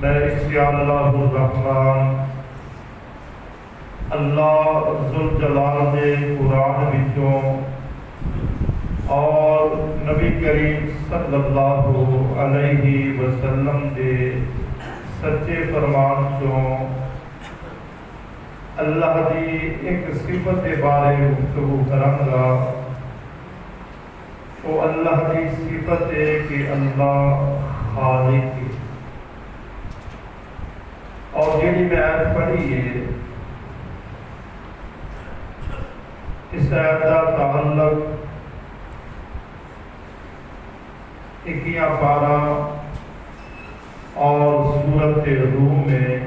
میں انشاءاللہ الرحمن اللہ ذوالجلال دے قرآن وچوں اور نبی کریم صلی اللہ علیہ وسلم دے سچے فرمان چوں اللہ دی ایک صفت کے بارے گفتگو کرانگا۔ وہ اللہ دی صفت ہے کہ اللہ خالق ہے، اور جیڑی میں آیت پڑھی ہے اس آیت کا تعلق 21 پارہ اور سورۃ روم میں،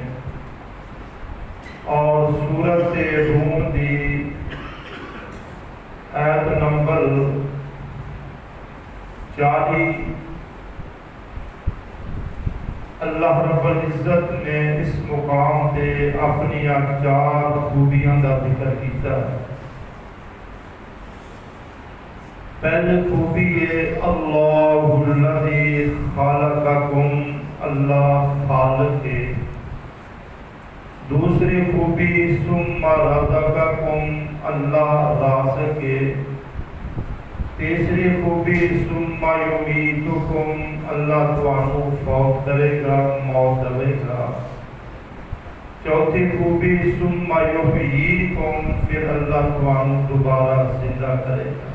اور سورۃ روم دی آیت نمبر 40 اللہ رب العزت نے اس مقام پہ اپنی 4 خوبیاں کا ذکر کیتا ہے۔ پہلی خوبی ہے اللہ الذی خالقکم، اللہ خالق ہے۔ دوسری خوبی ثم رزقکم، اللہ رازق ہے۔ تیسری خوبی ثم یمیتکم، اللہ تانوں فوت کرے گا، موت دے گا۔ چوتھی خوبی ثم یحییکم، پھر اللہ تانوں دوبارہ زندہ کرے گا۔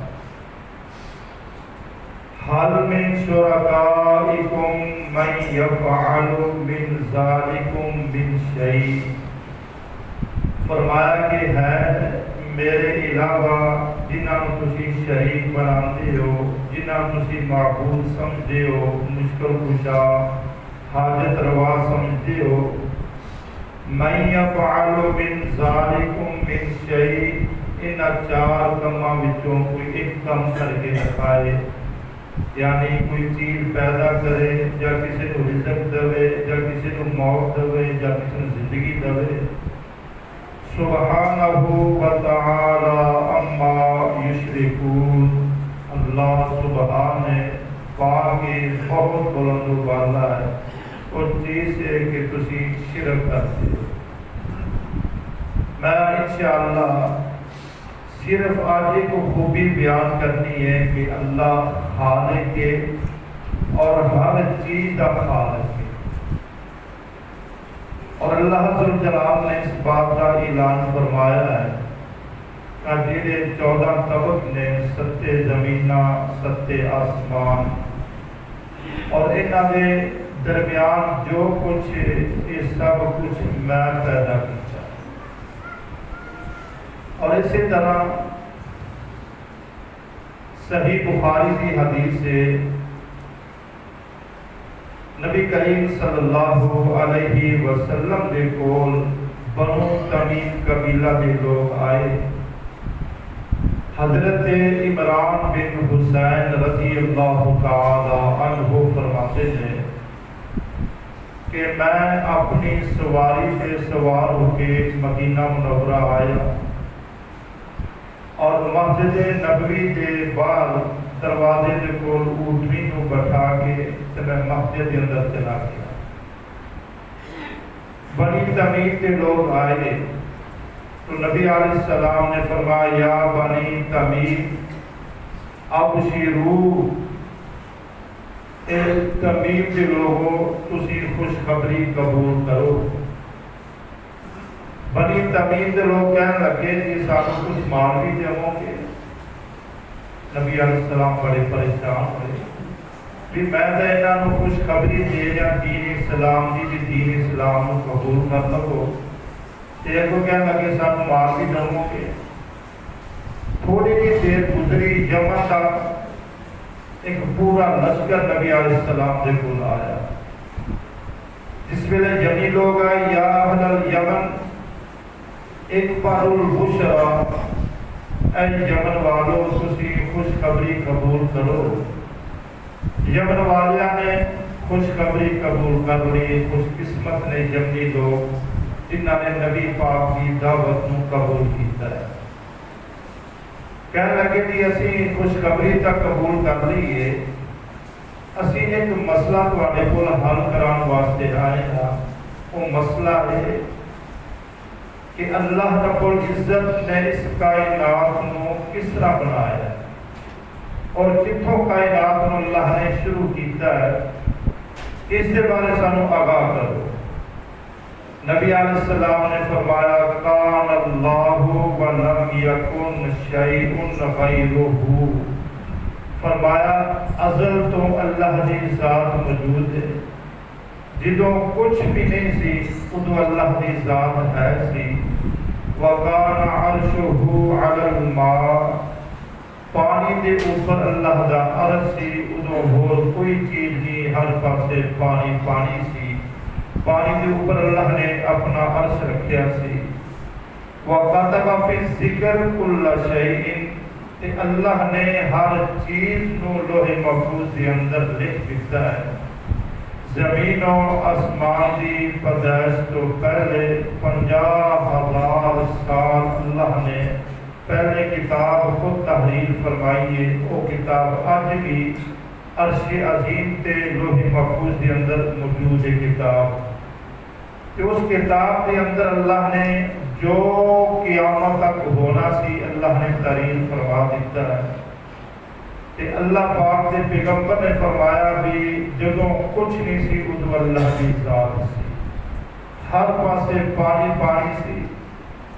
حل من شرکائکم من یفعل من ذالکم من شیء، فرمایا کہ ہے میرے علاوہ جنہاں تسی شریک بناتے ہو، جنہاں تسی معبود سمجھتے ہو، مشکل کشا حاجت روا سمجھتے ہو، من یفعل من ذالکم من شیء، ان 4 کاماں وچوں کوئی ایک کام کر کے دکھائے، یعنی کوئی چیز پیدا کرے، یا کسی کو رزق دے، یا کسی کو موت دے، یا کسی کو زندگی دے، سبحانہ وتعالی اما یشرکون، اللہ سبحان ہے، پاک ہے، بہت بلند و بالا ہے اور چیز ہے کہ تسی شرک کرتے ہو۔ میں انشاءاللہ صرف آج ایک خوبی بیان کرنی ہے کہ اللہ خالق ہے اور ہر چیز کا خالق ہے، اور اللہ ذوالجلال نے اس بات کا اعلان فرمایا ہے کہ جیڑے 14 طبق نے، 7 زمیناں، 7 آسمان، اور انہاں دے درمیان جو کچھ یہ سب کچھ میں پیدا کیا۔ اور اسی طرح صحیح بخاری کی حدیث سے نبی کریم صلی اللہ علیہ وسلم کے کول بنو تمیم قبیلہ کے لوگ آئے۔ حضرت عمران بن حسین رضی اللہ تعالی عنہ فرماتے ہیں کہ میں اپنی سواری پہ سوار ہو کے مدینہ منورہ آیا، اور مسجد نبوی کے باہر دروازے کے کول اونٹنی کو بٹھا کے میں مسجد کے اندر چلا گیا۔ بنی تمیم کے لوگ آئے تو نبی علیہ السلام نے فرمایا یا بنی تمیم ابشروا، اے تمیم کے لوگوں تسی خوشخبری قبول کرو۔ بنی تمیم کے لوگ کہنے لگے کہ ساتھ کچھ مال بھی جمع کے۔ نبی علیہ السلام بڑے پریشان ہوئے کہ میں تو انہوں خوشخبری دے یا دین اسلام دی، دین اسلام کو قبول کر لو، ایک کو کہنے لگے ساتھ مال بھی جمع کے۔ تھوڑی سی دیر گزری، یمن تک ایک پورا لشکر نبی علیہ السلام سے کول آیا۔ جس ویلے یمنی لوگ آئے، یا اہل الیمن ایک پر البشرا، اے یمن والو تسی خوشخبری قبول کرو۔ یمن والیاں نے خوشخبری قبول کر لی۔ خوش قسمت نے یمنی لوگ جنہاں نے نبی پاک کی دعوت نو قبول کیتا ہے۔ کہنے لگے کہ اسی خوشخبری تک قبول کر لیے، اسی ایک مسئلہ تواڈے کول حل کران واسطے آئے ہاں۔ مسئلہ ہے کہ اللہ رب العزت نے اس کائنات نو کس طرح بنایا اور کتوں کائنات نو اللہ نے شروع کیتا ہے، اس کے بارے سانو آگاہ کرو۔ نبی علیہ السلام نے فرمایا کان اللہ ولم یکن شیء غیرہ، فرمایا ازل تو اللہ کی ذات موجود ہے، جدوں کچھ بھی نہیں سی ادو اللہ کی ذات ہے سی۔ وَكَانَ عَرْشُهُ عَلَى الْمَاءِ، پانی دے اوپر اللہ دا عرش سی، ادو ہور کوئی چیز نہیں، ہر پاسے پانی پانی سی، پانی دے اوپر اللہ نے اپنا عرش رکھیا سی۔ وَكَتَبَ فِي الذِّكْرِ كُلَّ شَيْءٍ، کہ اللہ نے ہر چیز نو لوح محفوظ کے اندر لکھ دیتا ہے۔ زمین و آسمان کی پیدائش تو پہلے 50,000 سال اللہ نے پہلے کتاب خود تحریر فرمائی ہے، وہ کتاب آج بھی عرش عظیم تے لوح محفوظ کے اندر موجود ہے کتاب۔ تو اس کتاب کے اندر اللہ نے جو قیامت تک ہونا سی اللہ نے تحریر فرما دیتا ہے۔ تے اللہ پاک کے پیغمبر نے فرمایا بھی جدوں کچھ نہیں سی ادو اللہ کی ذات سی، ہر پاسے پانی پانی سی،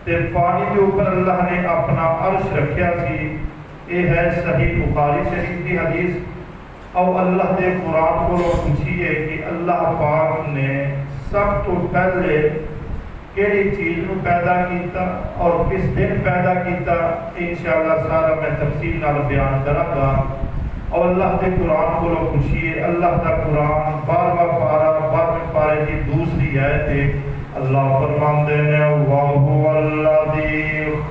تے پانی کے اوپر اللہ نے اپنا عرش رکھیا سی۔ یہ ہے صحیح بخاری شریف کی حدیث۔ اور اللہ کے قرآن کو پوچھیے کہ اللہ پاک نے سب تو پہلے کیڑی چیز نو پیدا کیتا اور کس دن پیدا کیتا، انشاءاللہ سارا میں تفصیل نال بیان کراں گا۔ اور اللہ کے قرآن کو پوچھیے، اللہ کا قرآن 12واں پارہ 12ویں پارے کی دوسری آیت ہے، اللہ فرماندے نے وَهُوَ الَّذِي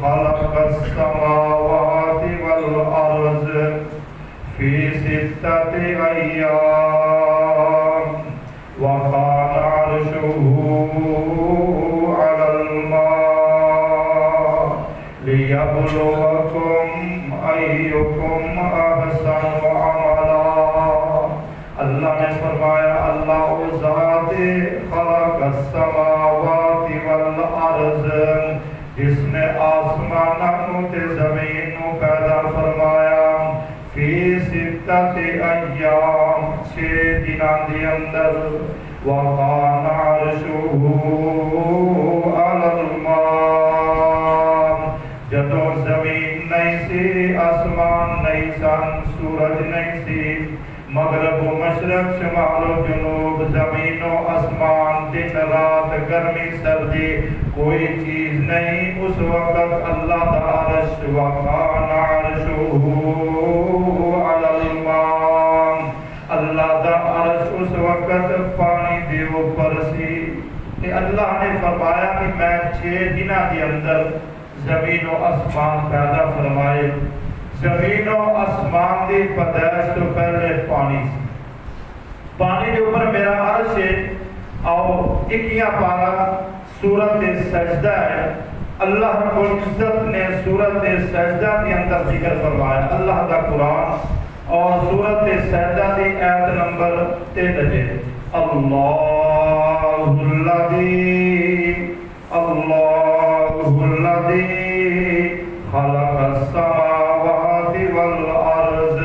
خَلَقَ السَّمَاوَاتِ وَالْأَرْضَ فِي سِتَّةِ أَيَّامٍ وَكَانَ عَرْشُهُ لِيَبْلُوَكُمْ أَيُّكُمْ أَحْسَنُ عَمَلًا۔ اللہ نے فرمایا اللہ او ذات خلق السماوات والارض، جس نے آسمانوں تے زمین کو پیدا فرمایا، فی ستۃ ایام 6 دنوں دے اندر، وَكَانَ عَرْشُهُ عَلَى الْمَاءِ، جدوں زمین نہیں سی، آسمان نہیں سن، سورج نہیں سی، مغرب و مشرق شمال و جنوب، زمین و آسمان، دن رات، گرمی سردی، کوئی چیز نہیں، اس وقت اللہ دا عرش وَكَانَ عَرْشُهُ عَلَى الْمَاءِ، اللہ دا عرش اس وقت پانی دے اوپر سی۔ کہ اللہ نے فرمایا کہ میں 6 دنوں کے اندر زمین و آسمان پیدا فرمائے۔ زمین و آسمان کی پیدائش تو پہلے پانی سی، پانی کے اوپر میرا عرش ہے۔ اور 21واں پارہ سورۃ سجدہ ہے، اللہ رب العزت نے سورۃ سجدہ کے اندر ذکر فرمایا، اللہ کا قرآن، اور سورۃ سجدہ کی آیت نمبر 3 ہے، اللہ الذی خلق السماوات والارض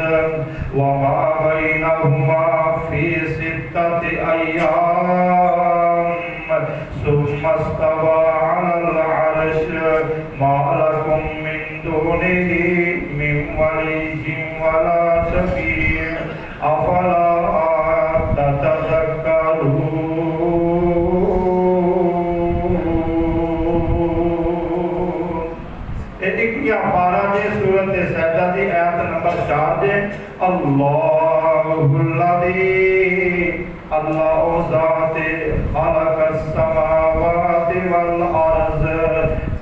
وما بینہما فی 6 ایام ثم استوى علی العرش ما لکم من دونہ من ولی ولا شفیع افلا تتذکرون۔ پارا جی سورۃ سجدہ دی آیت نمبر 4 دے، اللہ الذی، اللہ او ذات خلق السماوات والارض،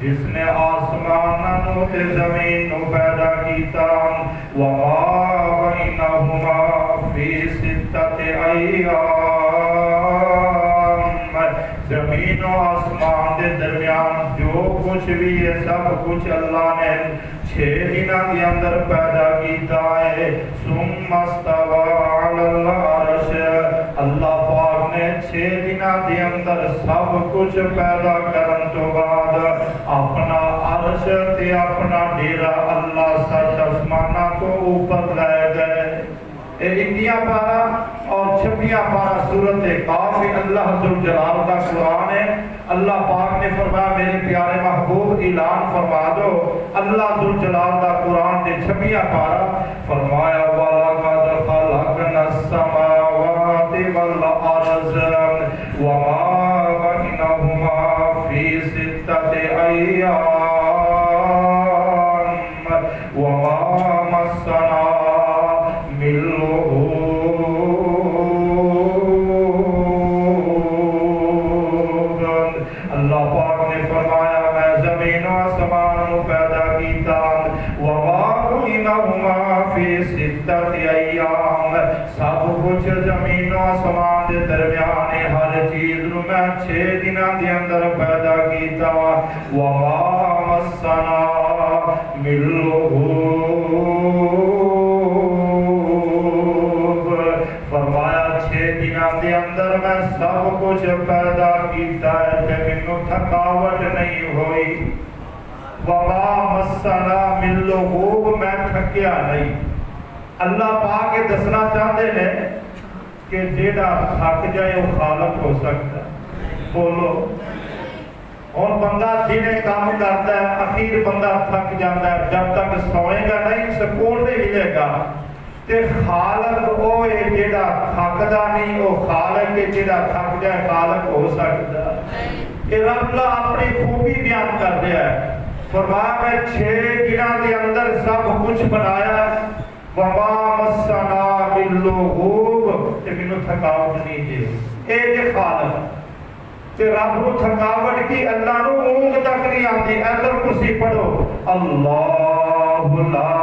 جس نے آسمانوں تے زمین کو پیدا کیتا، وما بینہما فی 6 ایام، زمین و آسمان کے درمیان جو کچھ بھی ہے سب کچھ اللہ نے 6 دنوں کے اندر پیدا کیتا ہے۔ ثم استوى علی العرش، اللہ پاک نے 6 ਦਿਨਾਂ ਦੇ ਅੰਦਰ ਸਭ ਕੁਝ ਪੈਦਾ ਕਰਨ ਤੋਂ ਬਾਅਦ ਆਪਣਾ ਅਰਸ਼ ਤੇ ਆਪਣਾ ਡੇਰਾ ਅੱਲਾਹ 7 ਅਸਮਾਨਾਂ ਤੋਂ ਉੱਪਰ ਲੈ ਗਏ। یہ 21 پارہ اور 26 پارہ سورت قاف میں اللہ ذو جلال کا قرآن ہے۔ اللہ پاک نے فرمایا میرے پیارے محبوب اعلان فرما دو، اللہ ذو جلال کا قرآن نے 26 پارہ فرمایا وَلَقَدْ خَلَقْنَا السَّمَاوَاتِ وَالْأَرْضَ وَمَا بَيْنَهُمَا فِي 6 أَيَّامٍ وَمَا مَسَّنَا اللہ پاک نے فرمایا میں زمین و آسمان کو پیدا کیتا وما بینہما فی 6 ایام، سب کچھ زمین و آسمان کے درمیان ہر چیز نو میں 6 دنوں کے اندر پیدا کیتا وما مسنا من لغوب، فرمایا 6 دنوں کے اندر میں سب کچھ پیدا کیتا ہے کہ مینوں تھکاوٹ نہیں ہوئی، وما مسنا من لغوب، میں تھکیا نہیں۔ اللہ پاک یہ دسنا چاہتے ہیں کہ جیڑا تھک جائے وہ خالق ہو سکتا ہے، بولو۔ اور بندہ جنہیں کام کرتا ہے اخیر بندہ تھک جاتا ہے، جب تک سوئے گا نہیں سکون نہیں ملے گا۔ تے خالق وہ ہے جیڑا تھکدا نہیں، وہ خالق ہے جیڑا تھک جائے خالق ہو سکتا ہے۔ کہ رب اللہ اپنی خوبی بیان کر دیا ہے، فرمایا میں 6 دنوں کے اندر سب کچھ بنایا وما مسنا من لغوب، تے مینوں تھکاوٹ نہیں دی، اے جے خالق تے رب نو تھکاوٹ کی اللہ نو اونگ تک نہیں آتی۔ ادھر تسی پڑھو اللہ لا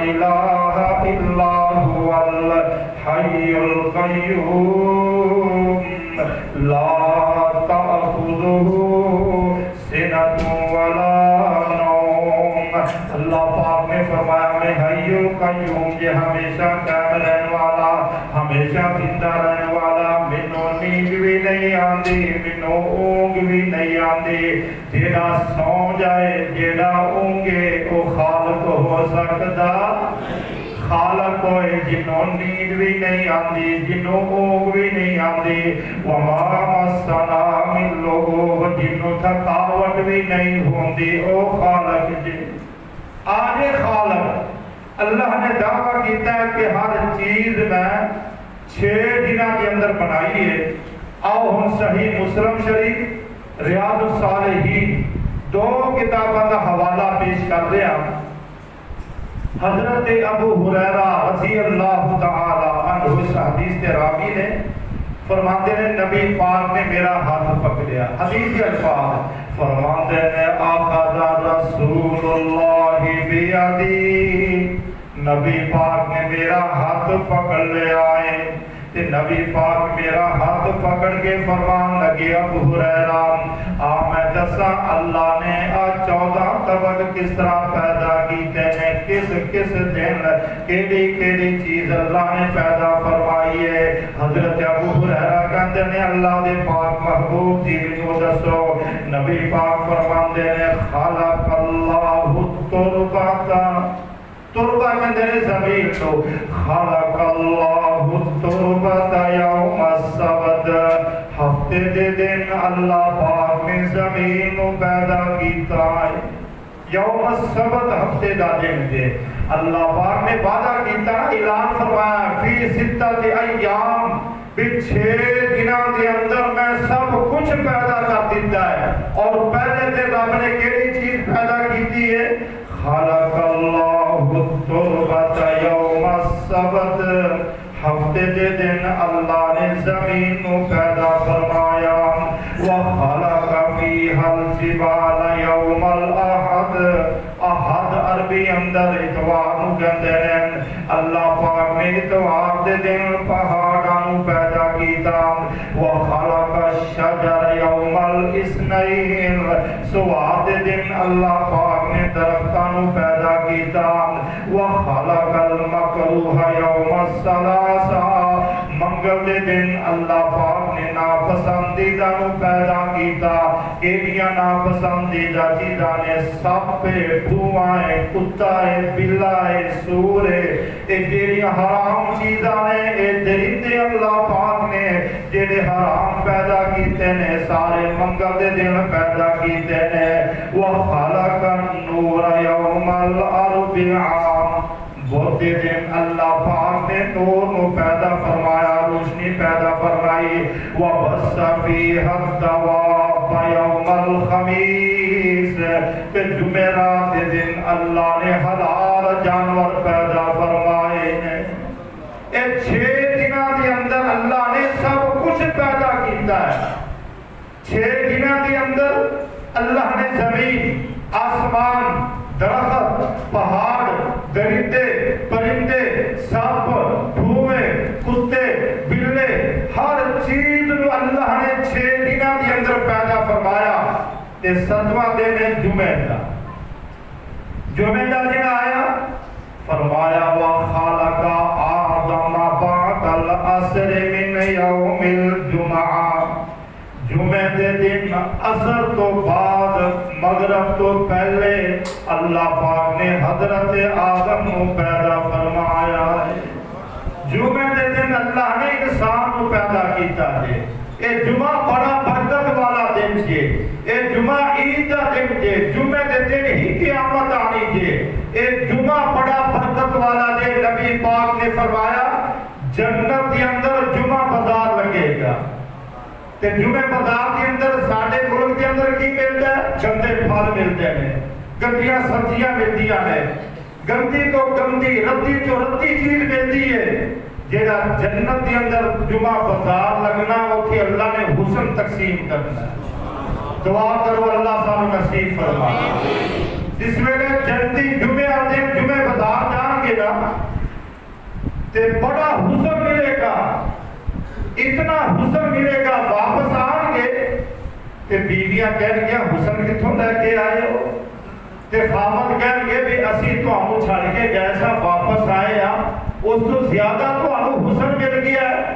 الہ الا هو الحی القیوم لا تأخذہ سنۃ ولا نوم۔ اللہ پاک نے فرمایا میں حی القیوم یہ ہمیشہ قائم رہنے والا، ہمیشہ زندہ رہنے والا، مینوں نیند بھی نہیں آندی، مینوں اونگ بھی نہیں آندی۔ جیڑا سو جائے جیڑا اونگے وہ خالق ہو سکتا؟ خالق ہوئے جنوں نیند بھی نہیں آندی، جنوں اونگ بھی نہیں آندی، وما مسنا من لغوب، جنوں تھکاوٹ بھی نہیں ہوندی، او خالق جی۔ آج خالق اللہ نے دعویٰ کیتا ہے کہ ہر چیز میں 6 دنوں کے اندر بنائی ہے۔ آؤ ہم صحیح مسلم شریف ریاض الصالحین 2 کتابوں کا حوالہ پیش کر رہے ہیں۔ حضرت ابو ہریرہ رضی اللہ تعالی عنہ اس حدیث کے راوی نے فرماتے ہیں نبی پاک نے میرا ہاتھ پکڑیا، حدیث کے الفاظ فرماتے ہیں آخذ رسول اللہ بیدی، نبی پاک نے میرا ہاتھ پکڑ لیا ہے، تے نبی پاک میرا ہاتھ پکڑ کے فرمان لگے ابو ہریرہ میں دساں اللہ نے 14 طبق کس طرح پیدا کیتے ہیں، کس کس دن کیڑی چیز اللہ نے پیدا فرمائی ہے۔ حضرت ابو ہریرہ کہتے ہیں اللہ دے پاک محبوب جی کو دسو، نبی پاک فرماندے ہیں خلق اللہ التربہ، تربہ کہتے ہیں زمین تو، خلق اللہ التربہ یوم السبت، ہفتے دے دن اللہ پاک نے زمین کو پیدا کیتا ہے۔ یوم السبت ہفتے دا دن دے اللہ پاک نے وعدہ کیتا، اعلان فرمایا فی 6 ایام، بھی 6 دنوں کے اندر میں سب کچھ پیدا کر دیتا ہے۔ اور پہلے دن رب نے کیڑی چیز پیدا کیتی ہے؟ خلق اللہ التربہ یوم السبت، ہفتے دے دن اللہ نے زمین کو پیدا فرمایا۔ وخلق فیہا الجبال یوم الاحد، احد عربی اندر اتوار نو کہندے ہیں، اللہ پاک نے اتوار دے دن پہاڑاں نو پیدا کیتا۔ وخلق الشجر یوم الاثنین، سوار دے دن اللہ پاک نے درختاں نو پیدا کیتا۔ وخلق المکروہ یوم الثلاثہ، منگل دے دن اللہ پاک نے ناپسندیدہ نو پیدا کیتا. ایڈیاں ناپسندیدہ چیزاں نے سپ ہے، دھواں ہے، کتا ہے، بلا ہے، سور ہے. اے جیڑیاں حرام چیزاں نے، اے درندے اللہ پاک نے جڑے حرام پیدا کیتے نے سارے منگل دے دن پیدا کیتے نے. وَخَلَقَ النُّورَ يَوْمَ الْأَرْبِعَاءِ بدھ دن اللہ پاک نے نور نو پیدا فرمایا، روشنی پیدا فرمائی. وَبَثَّ فِيهَا الدَّوَابَّ يَوْمَ الْخَمِيسِ کہ جمعرات کے دن اللہ نے حلال جانور پیدا فرمائے ہیں. اے 6 دنوں کے اندر اللہ نے سب کچھ پیدا کیتا ہے. 6 دنوں کے اندر اللہ نے زمین، آسمان، درخت، پہاڑ، درندے، پرندے، سپ، دھوئیں، کتے، بلے، ہر چیز کو اللہ نے 6 دنوں کے اندر پیدا فرمایا. تے 7واں دن ہے جمعہ کا. جمعہ کا دن آیا، فرمایا وَخَلَقَ آدَمَ بَعْدَ الْعَصْرِ مِنْ يَوْمِ الْجُمْعَةِ. جمعہ دے دن عصر تو بعد مغرب تو پہلے اللہ پاک نے حضرت آدم کو پیدا فرمایا ہے. جمعہ دے دن اللہ نے انسان کو پیدا کیتا ہے. اے جمعہ بڑا برکت والا دن ہے. اے جمعہ عید دا دن ہے. جمعہ دے دن ہی قیامت آنی ہے. اے جمعہ بڑا برکت والا دن. نبی پاک نے فرمایا جنت کے اندر جمعہ بازار لگے گا. تے جمعہ بازار کے اندر ساڑھے ملک کے اندر کی ملتا ہے؟ گندے پھل ملتے ہیں، گندیاں سبزیاں ملتی ہیں، گندی تو گندی، ردی تو ردی چیز ملتی ہے. جیڑا جنت کے اندر جمعہ بازار لگنا وہ اللہ نے حسن تقسیم کرنا ہے. دعا کرو اللہ سانو نصیب فرمائے. جس ویلے جنتی جمعہ دن جمعہ بازار جان گے نا تے بڑا حسن ملے گا، اتنا حسن ملے گا. واپس آن گے تے بیویاں کہن گیا حسن کتھوں لے کے آئے ہو؟ تے خامد کہن گے بھی اسی تو ہموں چھڑ کے جیسا واپس آئے ہاں اس تو زیادہ تو ہموں حسن مل گیا ہے.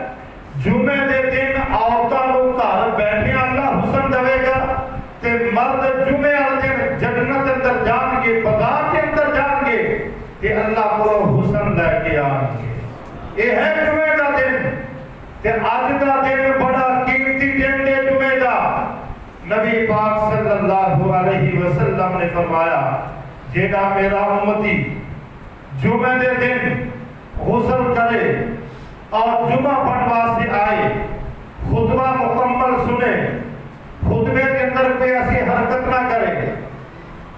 جمعہ دے دن عورتاں لوگ گھر بیٹھے اللہ حسن دے گا. تے مرد جمعہ دن جنت اندر جان گے، بازار کے اندر جان گے کہ اللہ کو حسن لے کے آن گے. یہ ہے جمعہ کا دن. تے آج کا دن بڑا قیمتی دن ہے جمعہ دا. نبی پاک صلی اللہ علیہ وسلم نے فرمایا جیڑا میرا امتی جمعہ دے دن غسل کرے اور جمعہ پڑھنے واسطے آئے، خطبہ مکمل سنے، خطبے کے اندر کوئی ایسی حرکت نہ کرے،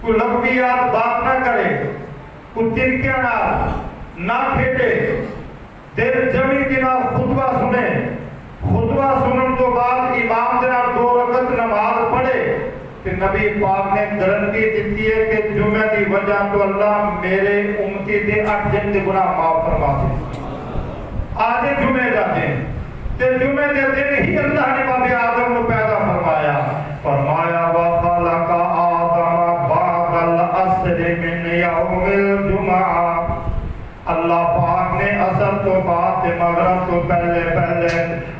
کوئی لغویات بات نہ کرے، کوئی ترکیاں نہ کھیٹے، دل جمی کے نال خطبہ سنے، خطبہ سنن تو بعد امام دے نال 2 رکعت نماز پڑھے کہ نبی پاک نے گارنٹی دیتی ہے کہ جمعہ دی وجہ تو اللہ میرے امتی دے 8 دن دے گناہ معاف فرما دے. آج جمعہ دا دن تے جمعہ دے دن ہی اللہ نے باب آدم کو پیدا فرمایا. فرمایا وَخَلَقَ آدَمَ بَعْدَ الْعَصْرِ مِنْ يَوْمِ الْجُمْعَةِ. اللہ پاک نے عصر تو بعد مغرب تو پہلے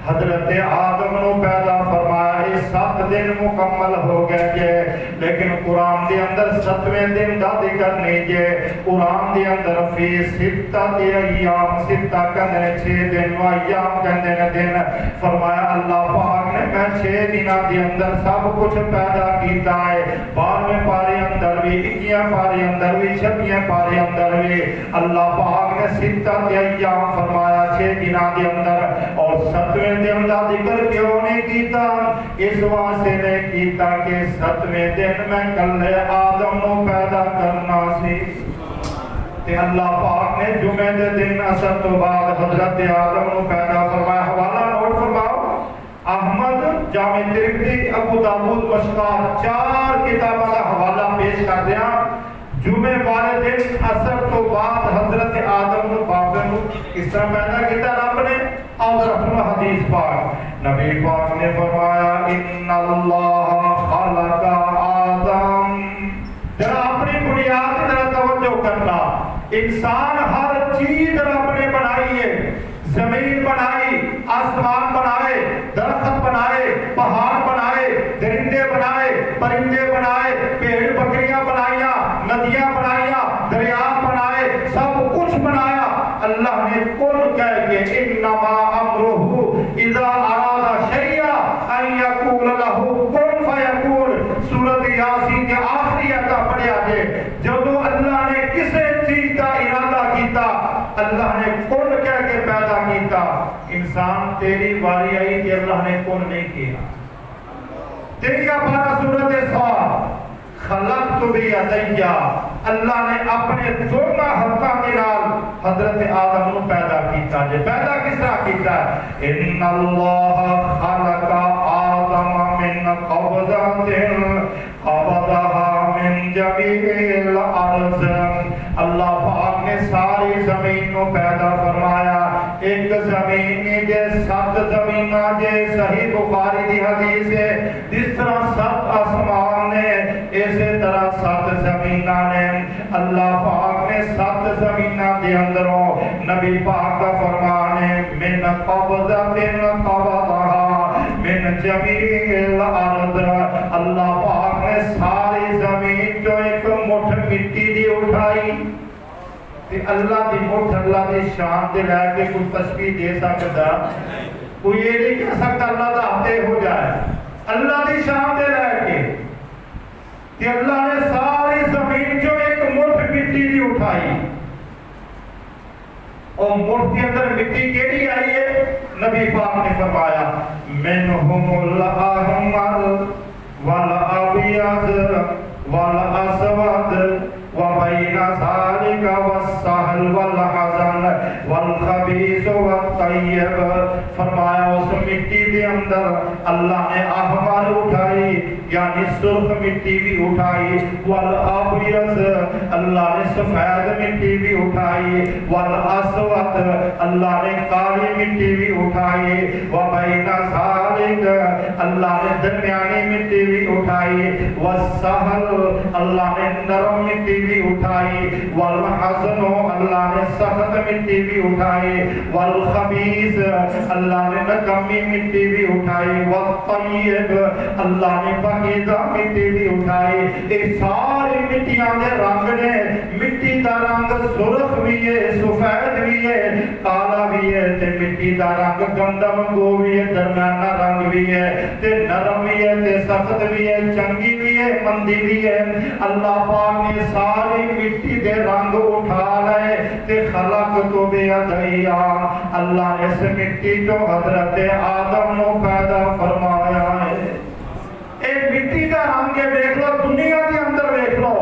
حضرت آدم کو پیدا فرمایا. 7 دن مکمل ہو گئے لیکن قرآن دے اندر 7ویں دن دا ذکر نہیں جے. قرآن دے اندر فی 6 ایام 6 کہنے 6 دن و ایام کہنے دن. فرمایا اللہ پاک نے میں 6 دنوں دے اندر سب کچھ پیدا کیتا ہے. 12ویں پارے اندر بھی، 21ویں پارے اندر بھی، 26ویں پارے اندر بھی اللہ پاک نے 6 ایام فرمایا 6 دنوں دے اندر. اور 7ویں دن دا ذکر کیوں نہیں کیتا؟ اس واسطے نے کیتا کہ 7ویں دن میں کلے آدم کو پیدا کرنا سی. تے اللہ پاک نے جمعہ دے دن عصر تو بعد حضرت آدم کو پیدا فرمایا. حوالہ نوٹ فرماؤ، احمد، جامع ترمذی، ابو داؤد، مشکات 4 کتابوں کا حوالہ پیش کر دیا. جمعے والے دن عصر تو بعد حضرت آدم کو باپ نے کس طرح پیدا کیتا رب نے؟ اور سنو حدیث پاک. نبی پاک نے فرمایا ان اللہ خلق آدم. ذرا اپنی بنیاد کی طرف توجہ کرنا. انسان ہر چیز رب نے بنائی ہے. زمین بنائی، پرندے بنائے، بھیڑ بکریاں بنائیاں، ندیاں بنائیاں، دریا بنائے، سب کچھ بنایا۔ اللہ نے کن کہہ کے انما امرہ اذا اراد شیئا ان یقول لہ کن فیکون، سورۃ یاسین کے آخری آیت پڑھیا جے، جب اللہ نے کسی چیز کا ارادہ کیتا اللہ نے کن کہہ کے پیدا کیتا۔ انسان تیری باری آئی کہ اللہ نے کن نہیں کیا۔ تیری پارا سورۃ صاد خلقت بیدی، اللہ نے اپنے دونوں ہاتھوں کے نال حضرت آدم کو پیدا کیتا۔ جے پیدا کس طرح کیتا؟ ان اللہ خلق آدم من قبضۃ قبضها من جميع الارض، اللہ پاک نے ساری زمین کو پیدا فرمایا۔ ایک زمین جے 7 زمیناں جے صحیح بخاری دی حدیث ہے، جس طرح 7 آسمان نے اسی طرح 7 زمیناں نے۔ اللہ پاک نے 7 زمیناں دے اندروں نبی پاک کا فرمان ہے من قبضۃ قبضها من جميع الارض، اللہ پاک نے ساری زمین جو ایک مٹھ مٹی دی اٹھائی۔ تے اللہ دی مٹھ اللہ دی شان دے لے کے کوئی تشبیہ دے سکتا؟ کوئی یہ نہیں کہہ سکتا اللہ دا ہاتھ ہو جائے۔ اللہ دی شان دے لے کے کہ اللہ نے ساری زمین جو ایک مٹھ مٹی دی اٹھائی، اور مٹھ کے اندر مٹی کیڑی آئی ہے؟ نبی پاک نے فرمایا منہم الاحمر والابیض والاسود وبین ذلک والسہل والحزن والخبیث والطیب، فرمایا اس مٹی کے اندر اللہ نے احمر اٹھائی یعنی سرخ مٹی بھی اٹھائی، والابیض اللہ نے سفید مٹی بھی اٹھائی، والاسود اللہ نے کالی مٹی بھی اٹھائی، وبین ذلک اللہ نے درمیانی مٹی بھی اٹھائی، والسہل اللہ نے نرم مٹی بھی اٹھائی، والحزن اللہ نے سخت مٹی بھی اٹھائی، والخبیث اللہ نے نکمی مٹی بھی اٹھائی، والطیب اللہ نے پاکیزہ مٹی بھی اٹھائی۔ اس ساری مٹیاں دے رنگ نے، مٹی دا رنگ سرخ بھی ہے، سفید بھی ہے، کالا بھی ہے، تے مٹی دا رنگ گندم گو بھی ہے، درمیانہ رنگ بھی ہے، تے نرم بھی ہے، تے سخت بھی ہے، چنگی بھی ہے، مندی بھی ہے۔ اللہ پاک نے ساری مٹی دے رنگ اٹھا لائے تے خلق تو بے ادھیا، اللہ نے اس مٹی جو حضرت آدم نو پیدا فرمایا ہے۔ اے مٹی دا رنگ دیکھ لو، دنیا کے اندر دیکھ لو،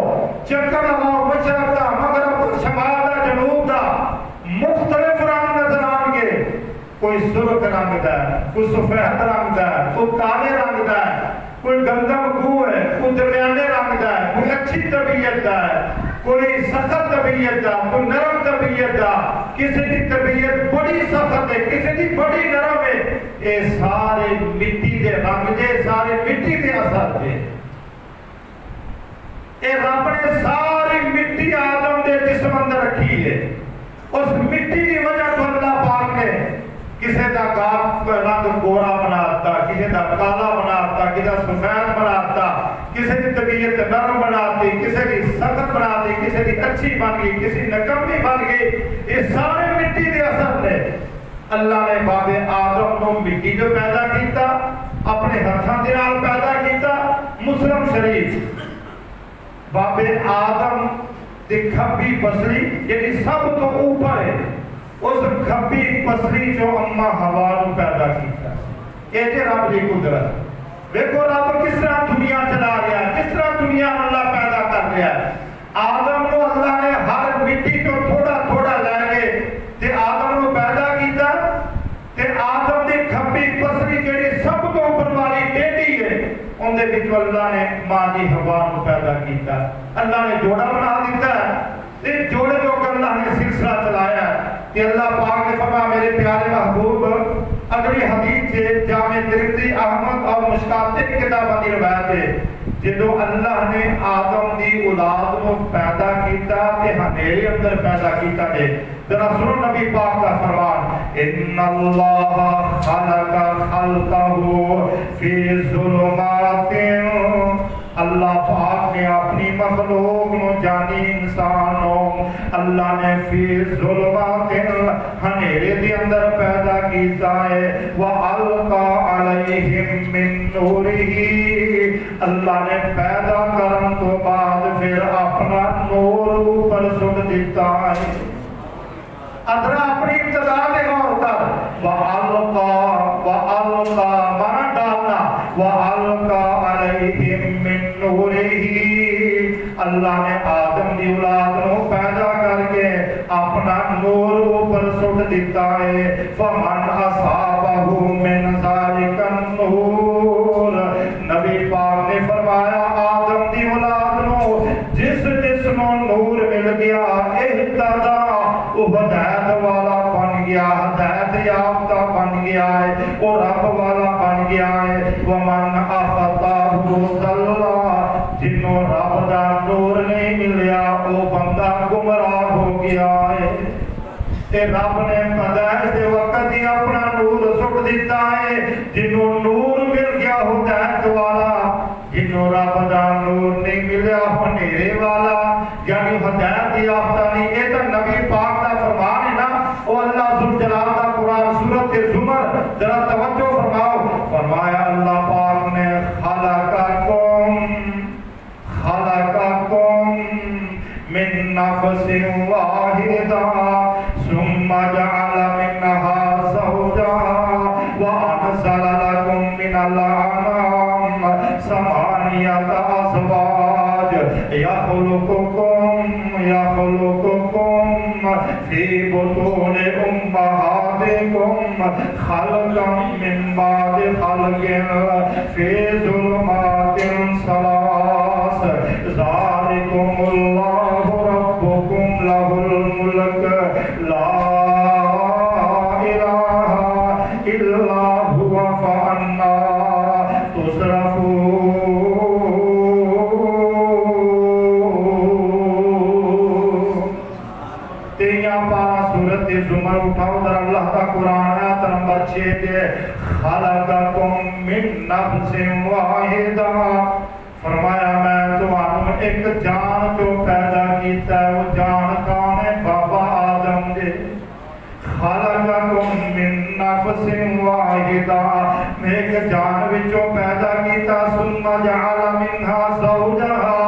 چکر لگاؤ مشرق دا، مغرب، شمال دا، جنوب دا، مختلف رنگ نظر آن گے۔ کوئی سرخ رنگ دا ہے، کوئی سفید رنگ دا ہے، کوئی کالے رنگ دا ہے، کوئی گندم گو ہے، کوئی درمیانے رنگ دا ہے، کوئی اچھی طبیعت دا ہے، کوئی سخت طبیعت دا، کوئی نرم طبیعت دا، کسی کی طبیعت بڑی سخت ہے، کسی کی بڑی نرم ہے۔ اے سارے مٹی دے رنگ دے، سارے مٹی دے اثر دے۔ اے رب نے ساری مٹی آدم دے جسم اندر رکھی ہے۔ اس مٹی کی وجہ تو اللہ پاک نے کسی دا گاف رنگ گورا بناتا، کسی دا کالا بناتا، کسی دا سفید بناتا، کسی کی طبیعت نرم بناتی، کسی کی سخت بناتی، کسی کی اچھی بن گئی، کسی نکمی بن گئی۔ یہ سارے مٹی دے اثر نے۔ اللہ نے باب آدم کو مٹی جو پیدا کیتا، اپنے ہاتھوں دے نال پیدا کیتا۔ مسلم شریف باب آدم دی کھبی پسلی یعنی سب تو اوپر ہے، اس کھبی پسلی جو اما ہوا نو پیدا کیتا۔ یہ تے رب دی قدرت۔ دیکھو رب کس طرح دنیا چلا رہا ہے، کس طرح دنیا اللہ پیدا کر رہا ہے۔ آدم کو اللہ نے ہر مٹی کو تھوڑا تھوڑا لے کے تے آدم کو پیدا کیتا، تے آدم دی کھبی پسلی جڑی سب تو اوپر والی ٹیڈی ہے، ان دے وچ اللہ نے ماں دی ہوا نو پیدا کیتا۔ اللہ نے جوڑا بنا دیتا ہے، تے جوڑے جو اللہ نے سلسلہ چلایا ہے کہ اللہ پاک نے فرمایا میرے پیارے محبوب، اگلی حدیث سے جامع ترمذی، احمد اور مشکات کی کتاباں دی روایت ہے، جدو اللہ نے آدم دی اولاد کو پیدا کیتا تے ہمیرے اندر پیدا کیتا ہے۔ ذرا سنو نبی پاک کا فرمان، ان اللہ خلق خلقہ فی ظلمات مخلوق نو جانی انسان نو اللہ نے فی ظلمات ہنیرے دے اندر پیدا کیتا ہے وَأَلْقَى عَلَيْهِمْ مِن نُورِهِ اللہ نے پیدا کرن تو بعد پھر اپنا نور اوپر سٹ دیتا ہے ادھر اپنی ابتدا دے غور کر وَأَلْقَى مانا ڈالنا وَأَلْقَى عَلَيْهِمْ مِن نُورِهِ اللہ نے آدم دی اولاد نو پیدا کر کے اپنا نور اوپر سٹ دیتا ہے فَمَنْ أَصَابَهُ مِنْ ذَلِكَ النُّورِ نبی پاک نے فرمایا آدم دی اولاد نو جس نو نور مل گیا اہتدا وہ ہدایت والا بن گیا ہدایت یافتہ بن گیا ہے وہ رب والا بن گیا ہے وَمَنْ أَخَطَاهُ ضَلَّ جنہوں رب دا نور نہیں ملیا وہ بندہ گمراہ ہو گیا ہے تے رب نے پیدائش دے وقت ہی اپنا نور سٹ دیتا ہے جنہوں نور مل گیا ہدایت والا جنہوں رب دا نور نہیں ملیا ہنیرے والا یعنی ہدایت یافتہ نہیں یہ تو نبی پاک دا فرمان ہے نا وہ اللہ ذوالجلال دا قرآن سورۃ زمر ذرا توجہ فرماؤ فرمایا اللہ پاک نے خلقکم من نفس واحدہ ثم جعل منها زوجها وأنزل لكم من الأنعام ثمانية أزواج يخلقكم في بطون أمهاتكم خلقا من بعد خلق في ظلمات ثلاث ذلكم الله ربكم له الملك لا إله إلا هو فأنا تصرفون تیاں پارا سورت زمر اٹھاؤ در اللہ کا قرآن آیت نمبر 6 کے خلقکم من نفس واحدہ فرمایا میں تو ایک جان جو پیدا کیتا ہے وہ جان کون ہے بابا آدم دے خلقکم من نفس واحدہ میں ایک جان وچوں پیدا کیتا ثم جعل منها زوجها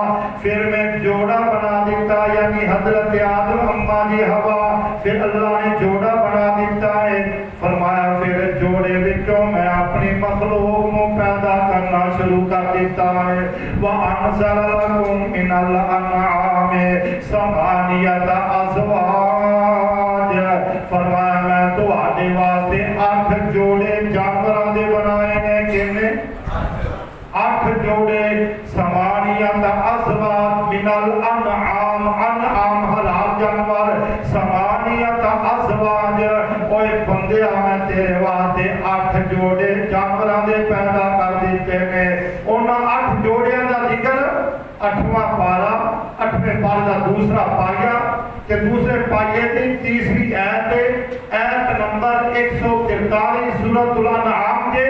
پھر میں جوڑا بنا دیتا یعنی حضرت آدم اماں دی ہوا پھر اللہ نے جوڑا بنا دیتا ہے فرمایا پھر جوڑے وچوں میں اپنی مخلوق کو پیدا کرنا شروع کر دیتا ہے وَأَنزَلَ لَكُم مِّنَ الْأَنْعَامِ ثَمَانِيَةَ أَزْوَاجٍ فرمایا میں تو آنے واسطے 8 جوڑے جانوراں دے بنائے نے کنے 8 جوڑے ثمانیت ازواج من الانعام انعام حلال جانور ثمانیت ازواج اوے بندے میں تیرے واسطے 8 جوڑے جانوراں دے پیدا کر دیتے نے انہاں 8 جوڑیاں دا ذکر 8واں پارا 8ویں پارے دا دوسرا پارا کہ دوسرے پائے کی تیسری آیت نمبر 143 سورۃ الانعام کے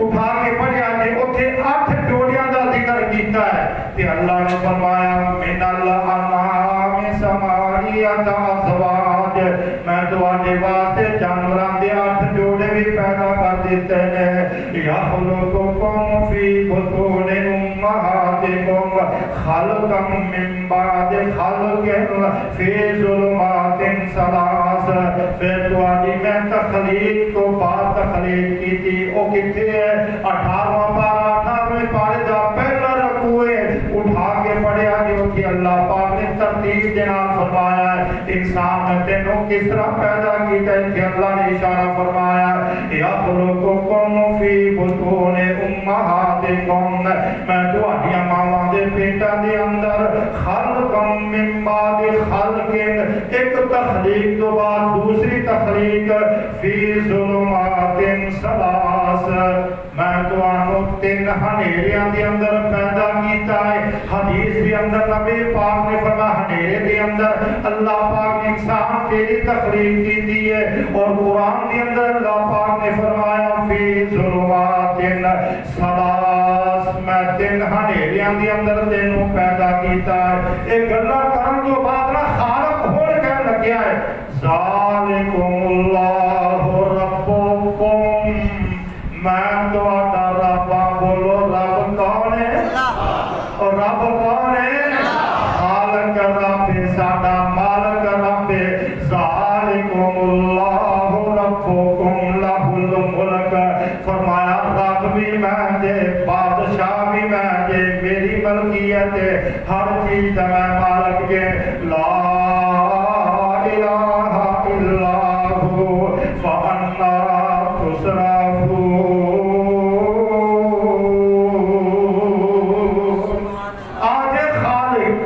اٹھا کے پڑھیا کہ اوتھے 8 جوڑیاں دا ذکر کیتا ہے کہ اللہ نے فرمایا من الانعام ثمانیۃ ازواج میں تواڈے واسطے جانوراں دے 8 جوڑے بھی پیدا کر دیتے ہیں یخلقکم فی بطون امہاتکم خلقا من بعد خلق فی ظلمات ثلاث پھر تواڈی میں تخلیق تو بعد تخلیق کی تھی او کتنے ہے 18واں پارا 18ویں پارے دا پہلا رکوع اٹھا کے پڑھیا جو کہ اللہ پاک نے ترتیب دے نال فرمایا ہے انسان نے تینوں کس طرح پیدا کیتا ہے کہ اللہ نے اشارہ فرمایا یخلقکم فی بطون امہاتکم میں تواڈیاں ماواں دے پیٹاں دے اندر خلقا من بعد خلق ایک تخلیق تو بعد دوسری تخلیق فی ظلمات ثلاث میں تانوں 3 ہنیریاں دے اندر پیدا کیتا ہے حدیث دے اندر نبی پاک نے فرمایا ہنیرے دے اندر اللہ پاک نے انسان تیری تخلیق کی دی ہے اور قرآن دے اندر اللہ پاک نے فرمایا فی ظلمات ثلاث میں میں تین ہنیریاں دی اندر تینوں پیدا کیتا ہے. ایک گلا کرن تو بعد نہ خالق ہون کہن لگیا ہے ذالکم اللہ ربکم میں تہاڈا رب ہاں. بولو رب کون ہے؟ اور رب کون ہے؟ خالق رب ساڈا مالک رب. ذالکم اللہ ربکم لہ الملک. فرمایا رب بھی میں دے بادشاہ بھی میں دے میری ملکیت ہر چیز کا میں مالک کے. لا الہ الا ہو فانا تصرفون. آج خالق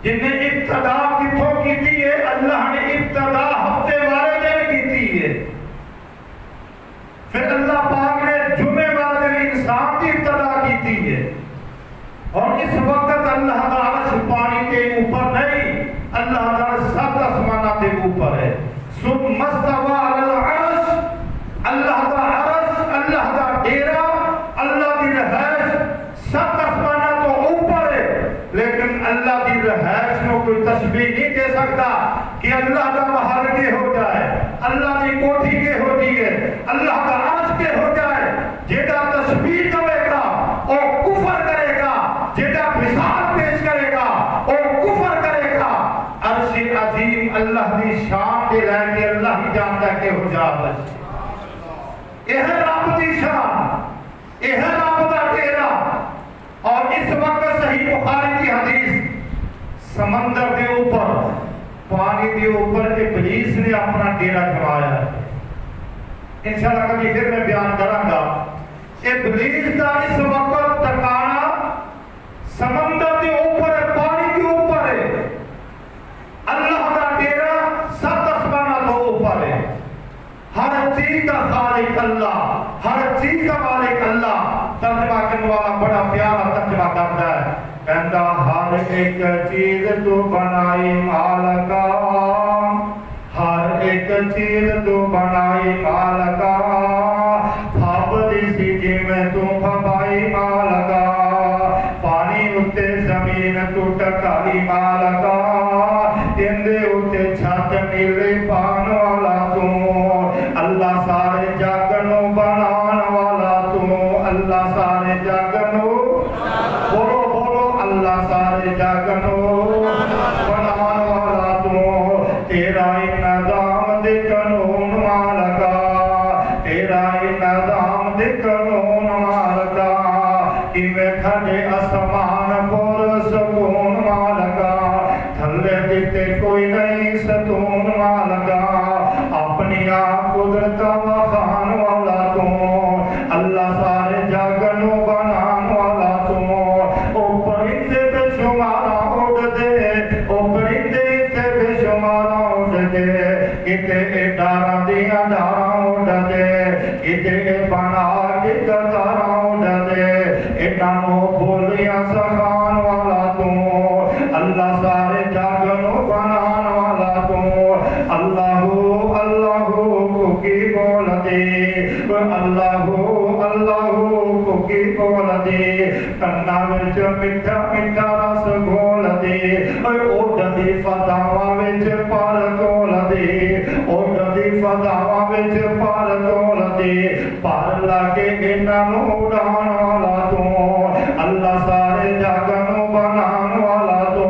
جن نے ابتدا کتوں کی ہے اللہ نے ابتدا ہفتے والے دن کی ہے. پھر اللہ پاک نے جمعے والے دن انسان کی ابتدا کی ہے. اور اس وقت اللہ کا عرش پانی کے اوپر نہیں, اللہ کا عرش سات آسمانات کے اوپر ہے. ثم استوى على العرش. اللہ کا عرش, اللہ کا ڈیرا, اللہ کی رہائش سات آسمانات تو اوپر ہے. لیکن اللہ کی رہائش کو کوئی تشبیہ نہیں دے سکتا کہ اللہ کا محل کے ہو جائے, اللہ کی کوٹھی کے ہو جائے, اللہ کا عرش کے ہو جائے. جیڑا تشبیہ کرے گا وہ کفر کرے گا, جیڑا مثال پیش کرے گا وہ کفر کرے گا. عرش عظیم اللہ کی شان کے لے کے اللہ ہی جانتا ہے کہ ہو جائے. یہ ہے رب کی شان, یہ ہے رب کا ڈیرا. اور اس وقت صحیح بخاری کی حدیث سمندر کے اوپر پانی کے اوپر ابلیس نے اپنا ڈیرا جمایا ہے. انشاءاللہ کبھی پھر میں بیان کروں گا. ابلیس کا اس وقت ٹکانا سمندر کے اوپر ہے, پانی کے اوپر ہے. اللہ کا ڈیرا سات آسمانوں کے اوپر ہے. ہر چیز کا خالق اللہ, ہر چیز کا مالک اللہ. ترجمہ کرنے والا بڑا پیارا ترجمہ کرتا ہے, کہتا ہر ایک چیز تو بنائی مالکا, ہر ایک چیز تو بنائی مالکا, پھاپدی سی جی میں تو پھپائی مالکا, پانی اتے زمین تو ٹکائی مالکا, اندے اتے چھت نیلے پان والا تو, اللہ سارے جاگنوں بنان والا تو, اللہ سارے جاگنوں, بولو بولو اللہ سارے جاگنوں بنان والا تو. تیرا ہی نظام دے قانون مالکا, تیرا ہی نظام دے قانون مالکا, ایویں کھڑے آسمان پر سکون مالکا, تھلے دیتے کوئی نہیں ستون مالکا, اپنی آپ قدرت وخان والا تو, اللہ سارے جاگنوں بنان والا تو. او پرندے بے شمارا اڑ دے, او پرندے تے بے شمارا اڑ دے, کتے ڈاراں دیاں ڈاراں اڑ دے, کتے بنا کے قطاراں اڑ دے, انہاں بولیاں سکھان والا تو, اللہ سارے جاگنوں بنان والا تو. اللہ اللہ کو کی بول دے, اللہ اللہ کو کی بول دے, کنا وچ میٹھا میٹھا رس گھول دے, اڈدی فضاواں وچ پر گھول دے, اڈدی فضاواں وچ پر گھول دے, پر لاگے انہاں نوں اڑان والا تو, اللہ سارے جاگنوں بنان والا تو.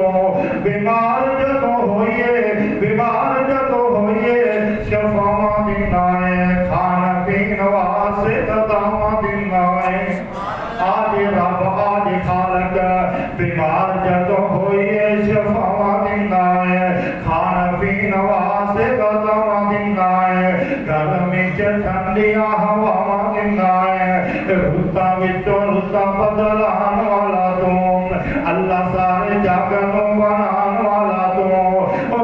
بیمار جدوں ہوئیے, بیمار جدوں ہوئیے, شفاواں دینائے, کھان پین واسطے دعواں دینائے. آج رب آج خالق بیمار جدوں ہوئیے, شفاواں دینائے, کھان پین واسطے دعواں دینائے, گرمی چ ٹھنڈیاں ہواواں دینائے, رُتاں وچوں رُتاں بدلان والا تو, اللہ سارے جاگنوں بنان والا تو.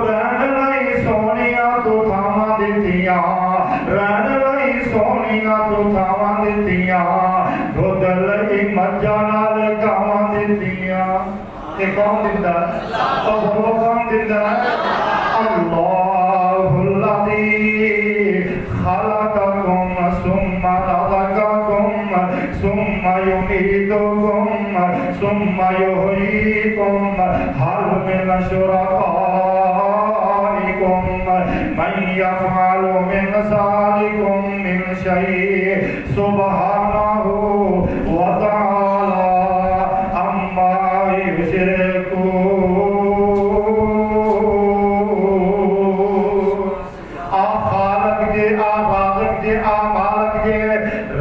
رہن لئی سونیاں تو تھاواں دتیاں, رہن لئی سونیاں تو تھاواں دتیاں, دودھ لئی مجھاں نال گاواں دتیاں. یہ کون دیندا ہے؟ اور وہ کون دیندا ہے؟ اللہ الذی خلقکم ثم رزقکم ثم ثم يميتكم ثم يحييكم هل من شركائكم من يفعل من ذلكم من شيء سبحانه وتعالى عما يشركون.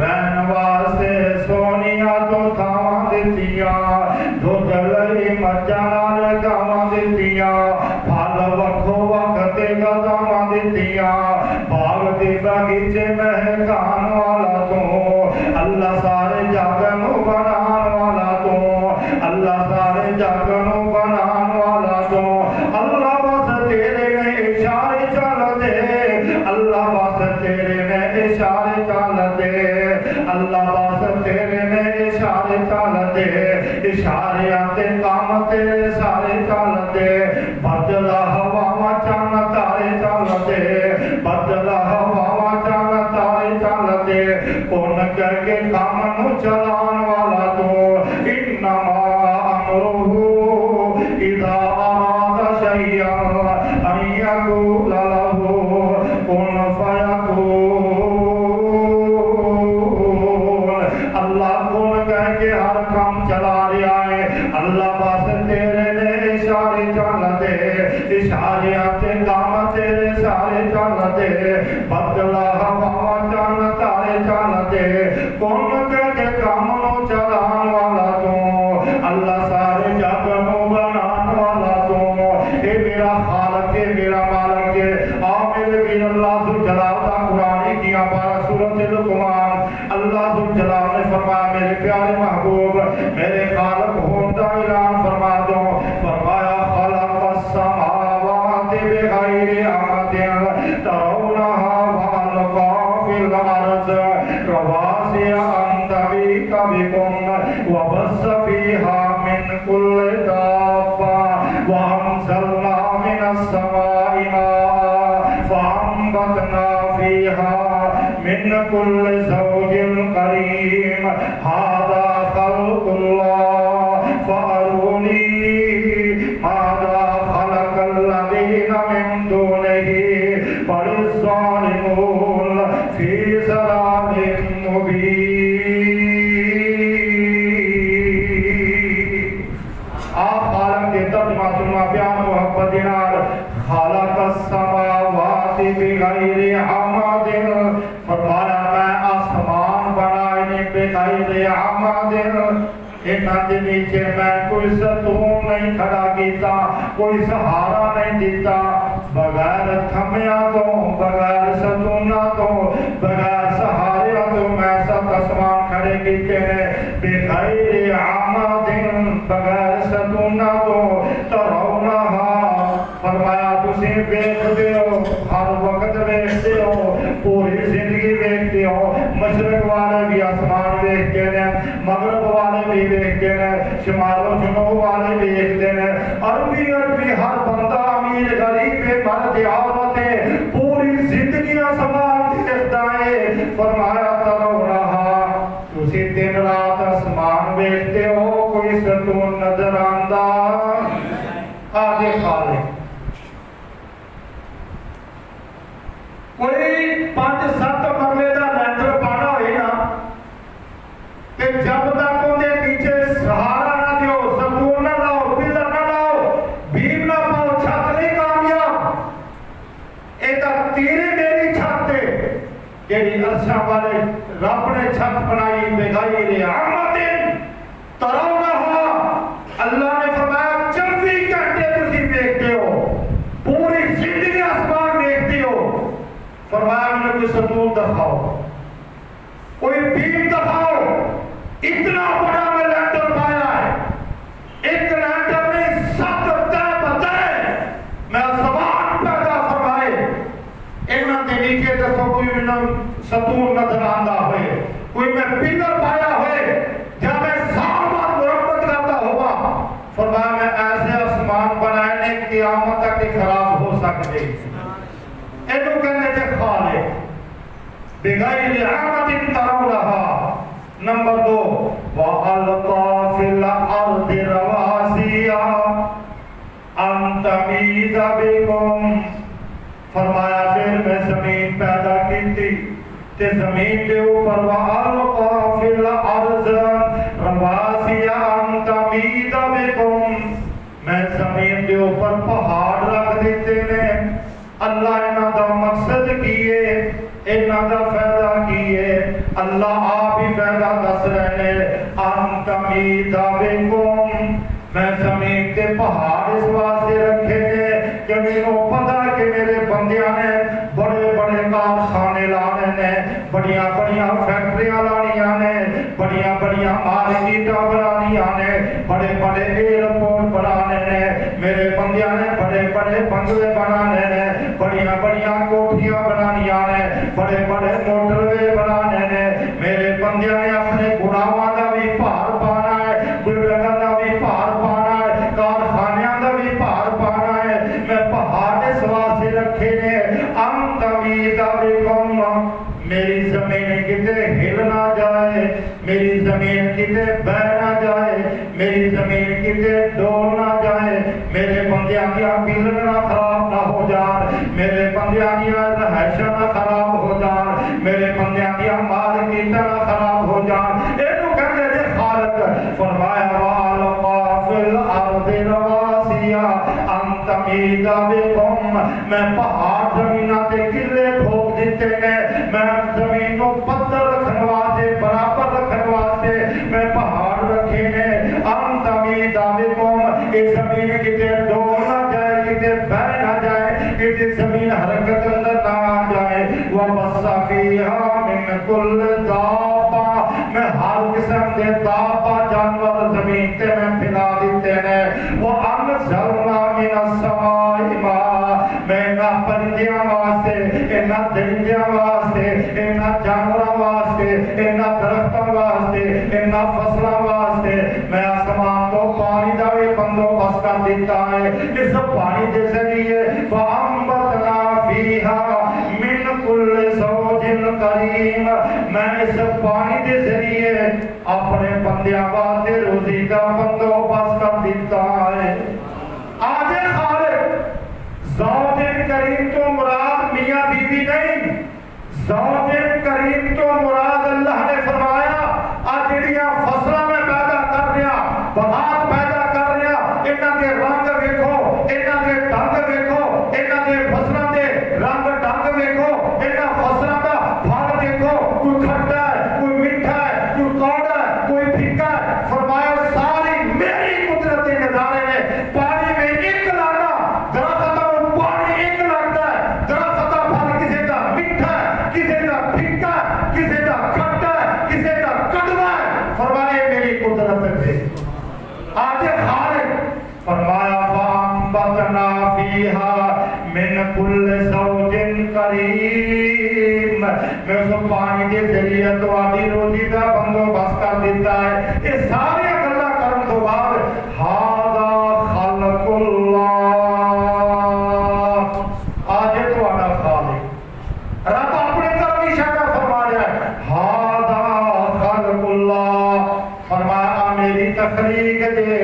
رہن واسطے سونیا تو تھاواں دتیاں دودھ لئی مجھاں نال گاواں دتیاں پھل وکھو وقت گداواں دتیاں باغ دے باغیچے مہکان والا تو اللہ سارے جگ نوں بنان والا تو اللہ سارے جگ نوں بنان والا تو اللہ بس تیرے نے اشارے چل دے اللہ بس تیرے نے اشارے چل دے اللہ بس تیرے نے اشارے چل دے اشارے آتے کام تیرے سارے چل دے بدلا ہوا چن تارے چل دے بدلا ہوا چن تارے چل دے کون کر کے کام نو چلان والا تو انما امرہ اذا اراد شیئا ان یقول لہ کن فیکون. اللہ کون کہہ کے ہر کام چلا رہا ہے اللہ بس تیرے نے اشارے چل دے اشارے آتے کام تیرے سارے چل دے بدلا ہوا چل تارے چل دے کون کہہ کے کام نو چلان والا تو اللہ سارے جگ نو بنان والا تو اے میرا خالق ہے میرا مالک ہے. آ میرے ویر اللہ ذوالجلال دا قرآن کی پارہ سورۃ لقمان اللہ ذوالجلال نے فرمایا میرے پیارے محبوب میرے خالق ہون دا اعلان فرما دو فرمایا خلق السماوات بغیر عمد ترونها وألقى في الأرض رواسي أن تميد بكم وبث فيها من كل دابة وأنزلنا من السماء ماء فأنبتنا فيها من كل زوج كريم هذا خلق الله فأروني ماذا خلق الذين من دونه بل الظالمون في ضلال مبين. آپ خالق کے ترجمہ سننا پیار محبت نال خالق السماوات بغیر عمد فرمایا میں آسمان بنائے نے بغیر عمد انہاں دے نیچے میں کوئی ستون نہیں کھڑا کیتا کوئی سہارا نہیں دیتا بغیر تھمیا تو بغیر ستونا تو بغیر سہارے تو میں سب آسمان کھڑے کیتے ہیں بغیر عمد بغیر ستونا تو ترونہا فرمایا تسی ویکھدے ہو ہر وقت ویکھدے ہو پوری زندگی ویکھدے ہو مشرق والے بھی آسمان ویکھتے ہیں مغرب والے بھی ویکھتے ہیں شمال و جنوب والے بھی ویکھتے ہیں عربی ہر بندہ امیر غریب مرد عورت پوری زندگی آسمان دیکھتا ہے فرمایا ترونہا تسی دن رات آسمان ویکھتے ہو کوئی ستون نظر آندا آج خالق کوئی 5-7 مرلے دا لینڈر پانا ہوئی نا کہ جب تک انہیں نیچے سہارا نہ دیو ستون نہ لاؤ پلر نہ لاؤ بھیم نہ پاؤ چھت نہیں کامیاب ایک تیرے میری چھت ہے کہ عرشاں والے رب نے چھت بنائی بغیر عمد ترونہا اللہ نے فرمایا 24 گھنٹے تسی دیکھتے ہو پوری زندگی آسمان دیکھتے ہو فرمایا میں نے کوئی ستون دکھاؤ کوئی بھیم دکھاؤ اتنا بڑا میں لینڈر پایا ہے ایک لینڈر نے 7 بتائے میں آسمان پیدا فرمائے انہاں دے نیچے دسو کوئی میں ستون نظر آندہ ہوئے کوئی میں پلر پایا ہوئے جب میں سال بعد مرمت کرتا ہوا فرمایا میں ایسے آسمان بنائے قیامت تک خراب ہو سکتے اینو کہنے تھے خالق بغیر عمد ترونہا. نمبر 2 بكم فرمایا پھر میں زمین پیدا کی تھی تے زمین کے اوپر وَأَلْقَى فِي الْأَرْضِ رَوَاسِيَ أَن تَمِيدَ بِكُمْ میں زمین کے اوپر پہاڑ رکھ دیتے ہیں اللہ انہاں دا مقصد کیے انہاں دا فائدہ کیے اللہ آپ ہی فائدہ دس رہے أَن تَمِيدَ بِكُمْ میں زمین کے پہاڑ اس واسطے رکھے گے کہ میرے پتہ کہ میرے بندیاں نے بڑے بڑے کارخانے لانے نے بڑیاں بڑیاں فیکٹریاں لانیاں نے بڑیاں بڑیاں مارکیٹاں بنانیاں نے بڑے بڑے ایئرپورٹ بنانے نے میرے بندیاں نے بڑے بڑے بنگلے بنانے نے بڑیاں بڑیاں کوٹھیاں بنانیاں نے بڑے بڑے موٹر وے بنانے نے میرے بندیاں نے اپنے گناہاں دا بھی بھار پانا ہے بلڈنگاں دا بھی بھار پانا ہے کارخانیاں دا بھی بھار پانا ہے میں پہاڑ اس واسطے رکھے نے أن تميد بكم میری زمین کتے ہل نہ جائے میری زمین کتے بہ نہ جائے میری زمین کتے ڈول نہ جائے میرے بندیاں دیا بلڈنگ نہ خراب نہ ہو جان میرے بندیاں دیا رہائشاں نہ خراب ہو جان میرے بندیاں دیا مارکیٹاں نہ خراب ہو جان اینو کہندے نے خالق فرمایا وَأَلْقَى فِي الْأَرْضِ رَوَاسِيَ أَن تَمِيدَ بِكُمْ میں پہاڑ زمیناں تے قلعے ٹھوک دیتے ہیں میں زمین کو پتھر رکھنے واسطے برابر رکھنے واسطے میں پہاڑ رکھے ہیں أن تَمِيدَ بِكُمْ اس زمین کتے ڈول نہ جائے کتے بہ نہ جائے کتے زمین حرکت اندر نہ آ جائے وَبَثَّ فِيهَا مِن كُلِّ دَابَّةٍ میں ہر قسم دے دابا جانور زمین تے میں پھیلا دیتے ہیں وَأَنزَلْنَا مِنَ السَّمَاءِ مَاءً میں نہ پرندیاں واسطے نہ درندیاں واسطے نہ جانوراں واسطے نہ درختاں واسطے نہ فصلاں واسطے میں آسمان کو پانی دا بھی بندوبست کر دیتا ہے اس پانی کے ذریعے فَأَنبَتْنَا فِيهَا مِن كُلِّ زَوْجٍ كَرِيمٍ میں اس پانی کے ذریعے اپنے بندیاں واسطے روزی کا بندوبست کر دیتا ہے آج خالق زوج کریم تو مراد میاں بیوی نہیں زوج کریم تو مراد اللہ نے فرمایا آج جڑیاں فصلاں میں پیدا کر رہا بہار پیدا کر رہا انہاں دے رنگ ویکھو انہاں دے ڈنگ ویکھو انہاں دے فصلاں دے رنگ ڈنگ ویکھو انہاں فصلاں دا پھل دیکھو کوئی کھٹا ہے کوئی میٹھا ہے کوئی کوڑا ہے کوئی پھیکا ہے فرمایا ساری میری قدرت کے نظارے نے پانی میں ایک لانا درخت پانی ایک لگتا ہے درخت کا پھل کسی کا میٹھا ہے کسی کا پھیکا ہے کسی کا کھٹا ہے کسی کا کڑوا ہے فرمائے میری قدرت پہ آج خالق فرمایا فَأَنبَتْنَا فِيهَا مِن كُلِّ زَوْجٍ كَرِيمٍ میں اس پانی کے ذریعے تو آدھی روزی کا بندوبست کر دیتا ہے یہ سارے گلاں کرن تو بعد هَذَا خَلْقُ اللَّهِ آج تہاڈا خالق رب اپنے طرف اشارہ فرما رہا ہے هَذَا خَلْقُ اللَّهِ فرمایا میری تخلیق دے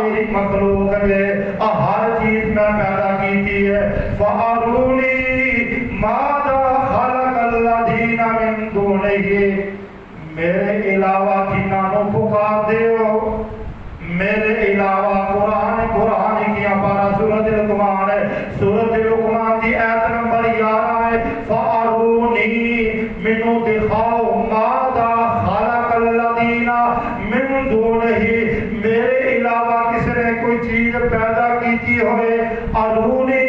میری مخلوق دے ہر چیز میں پیدا کی ہے فَأَرُونِي مَاذَا خَلَقَ الَّذِينَ مِن دُونِهِ میرے علاوہ جنہاں پکار دے ہو میرے علاوہ قرآن کی پارا سورۃ لقمان ہے سورۃ لقمان دی آیت نمبر 11 ہے فَأَرُونِي مِنُ دِخَاؤ مَاذَا خَلَقَ الَّذِينَ مِن دُونِهِ میرے علاوہ کسی نے کوئی چیز پیدا کی ہوئے ارونی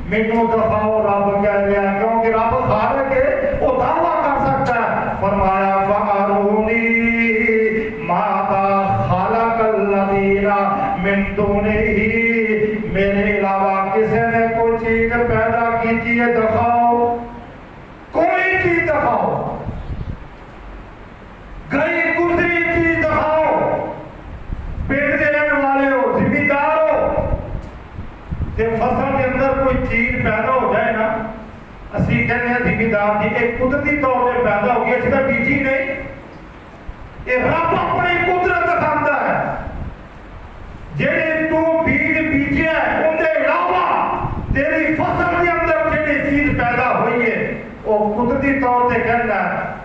مینو دکھاؤ رب کہہ رہا ہے کیونکہ رب خالق ہے وہ دعویٰ کر سکتا ہے فرمایا فارونی ماذا خلق الذین من دونہ میرے علاوہ کسی نے کوئی چیز پیدا کی ہے دکھاؤ کوئی چیز دکھاؤ گئی گزری چیز دکھاؤ پیٹ دے رہنے والے ہو ذمہ دار ہو کہ فصل کے اندر کوئی چیز پیدا ہو جائے نا اسی کہنے ہیں ذمہ دار کی ایک قدرتی طور پہ پیدا ہو گیا اس کا بیجی نہیں یہ رب اپنی قدرت دکھاتا ہے جہے تو بیج بیجیا ہے ان کے علاوہ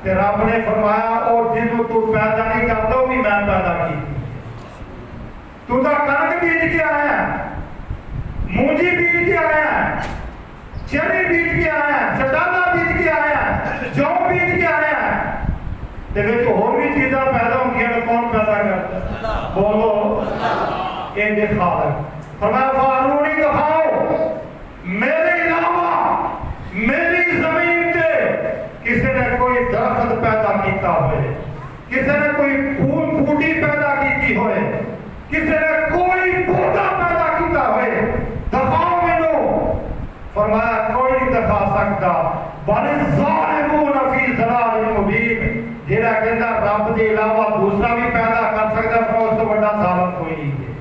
تے رب نے فرمایا اور جنوں تو پیدا نہیں کرتا وہ بھی میں پیدا کی تو کنک بیج کے آیا ہے مونجی بیج کے آیا ہے چری بیج کے آیا ہے چٹانا بیج کے آیا ہے جو بیج کے آیا ہے تے وچ ہور بھی چیزاں پیدا ہوندیاں نے کون پیدا کرتا بولو اے دے خالق فرمایا فارونی دکھاؤ میرے علاوہ میری زمین تے کسی نے کوئی درخت پیدا کیتا ہوئے کسی نے کوئی پھول بوٹی پیدا کیتی ہوئے کسی نے کوئی پودا پیدا کیتا ہوئے دکھاؤ مینوں فرمایا کوئی نہیں دکھا سکتا بل الظالمون فی ضلال مبین جیڑا کہندا رب دے علاوہ دوسرا بھی پیدا کر سکتا ہے اس تو بڑا ظالم کوئی نہیں ہے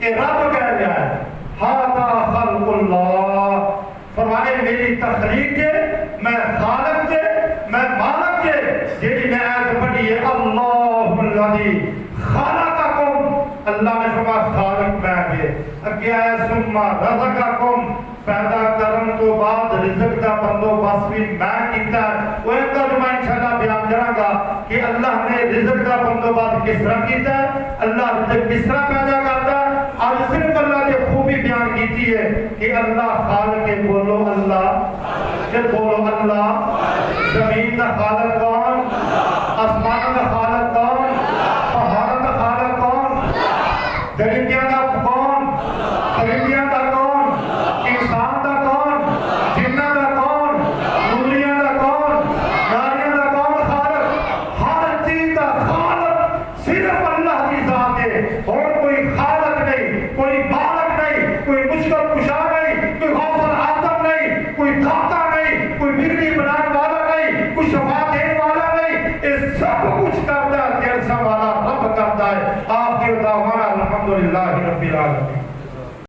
یہ رب کہہ رہا ہے ھذا خلق اللہ فرمائے میری تخلیق کے میں خالق کے میں مالک کے جیڑی میں آیت پڑھی ہے اللہ الذی خلقکم اللہ نے فرمایا خالق میں ہے اگے آیا ثم رزقکم پیدا کرن تو بعد رزق دا بندوبست بھی میں کیتا وہ ایک ترجمہ انشاءاللہ بیان کراں گا کہ اللہ نے رزق دا بندوبست کس طرح کیتا ہے اللہ رزق کس طرح پیدا کرتا ہے آج صرف اللہ نے خوبی بیان کیتی ہے کہ اللہ خالق ہے بولو اللہ پھر بولو اللہ زمین دا خالق کون آسمان دا خالق کون پہاڑوں دا خالق کون درندیاں دا کون پرندیاں دا کون انسان دا کون جنہ دا کون نوریاں دا کون ناریاں دا کون خالق ہر چیز دا خالق صرف اللہ کی ذات ہے اور کوئی خالق نہیں کوئی مالک نہیں کوئی مشکل کشا نہیں کوئی غوث العظم نہیں کوئی داتا نہیں کوئی بگڑی بنانے والا نہیں کوئی شفا دینے والا نہیں یہ سب کچھ کرتا ہے تیرسا والا رب کرتا ہے آخر دعوانا الحمدللہ رب العالمین